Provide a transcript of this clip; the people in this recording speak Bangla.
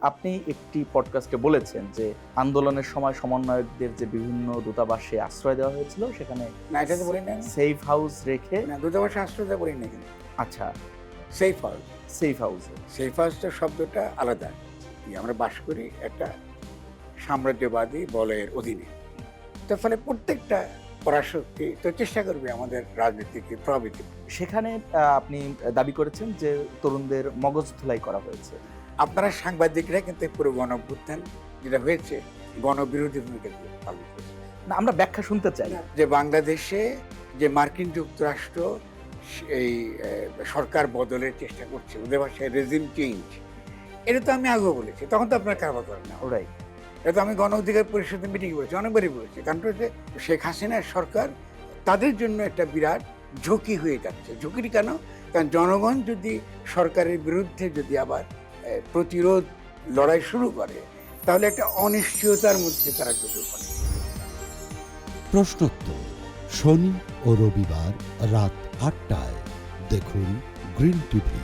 আপনি একটি পডকাস্টে বলেছেন যে আন্দোলনের সময় সমন্বয়কদের যে বিভিন্ন দূতাবাসে আশ্রয় দেওয়া হয়েছিল সেখানে না, এটা তো বলি না। সেফ হাউস রেখে না, দূতাবাসে আশ্রয়তা বলি না কিন্তু। আচ্ছা সেফ হাউস। সেফ হাউসে সেফ হাউসটার শব্দটা আলাদা। আমরা বাস করি একটা সাম্রাজ্যবাদী বলয়ের অধীনে। তার ফলে প্রত্যেকটা পরাশক্তি তো চেষ্টা করবে আমাদের রাজনীতিকে প্রভাবিত করতে। সেখানে আপনি দাবি করেছেন যে তরুণদের মগজ ধুলাই করা হয়েছে। আপনারা সাংবাদিকরা কিন্তু এই পুরো গণঅভ্যুত্থান যেটা হয়েছে গণবিরোধী ভূমিকা পালন করেছে। না, আমরা ব্যাখ্যা শুনতে চাই। যে বাংলাদেশে যে মার্কিন যুক্তরাষ্ট্র এই সরকার বদলের চেষ্টা করছে, ওদের ভাষায় রেজিম চেঞ্জ, এটা তো আমি আগেও বলেছি, তখন তো আপনার কারবার করেন না। রাইট। এটা তো আমি গণ অধিকার পরিষদে মিটিং বলেছি, অনেকবারই বলেছি। কারণ হচ্ছে শেখ হাসিনার সরকার তাদের জন্য একটা বিরাট ঝুঁকি হয়ে যাচ্ছে। ঝুঁকির কেন? কারণ জনগণ যদি সরকারের বিরুদ্ধে যদি আবার প্রতিরোধ লড়াই শুরু করে, তাহলে একটা অনিশ্চয়তার মধ্যে তারা ঢুকে পড়ে। প্রশ্নোত্তর শনি ও রবিবার রাত ৮টায় দেখুন গ্রিন টিভি।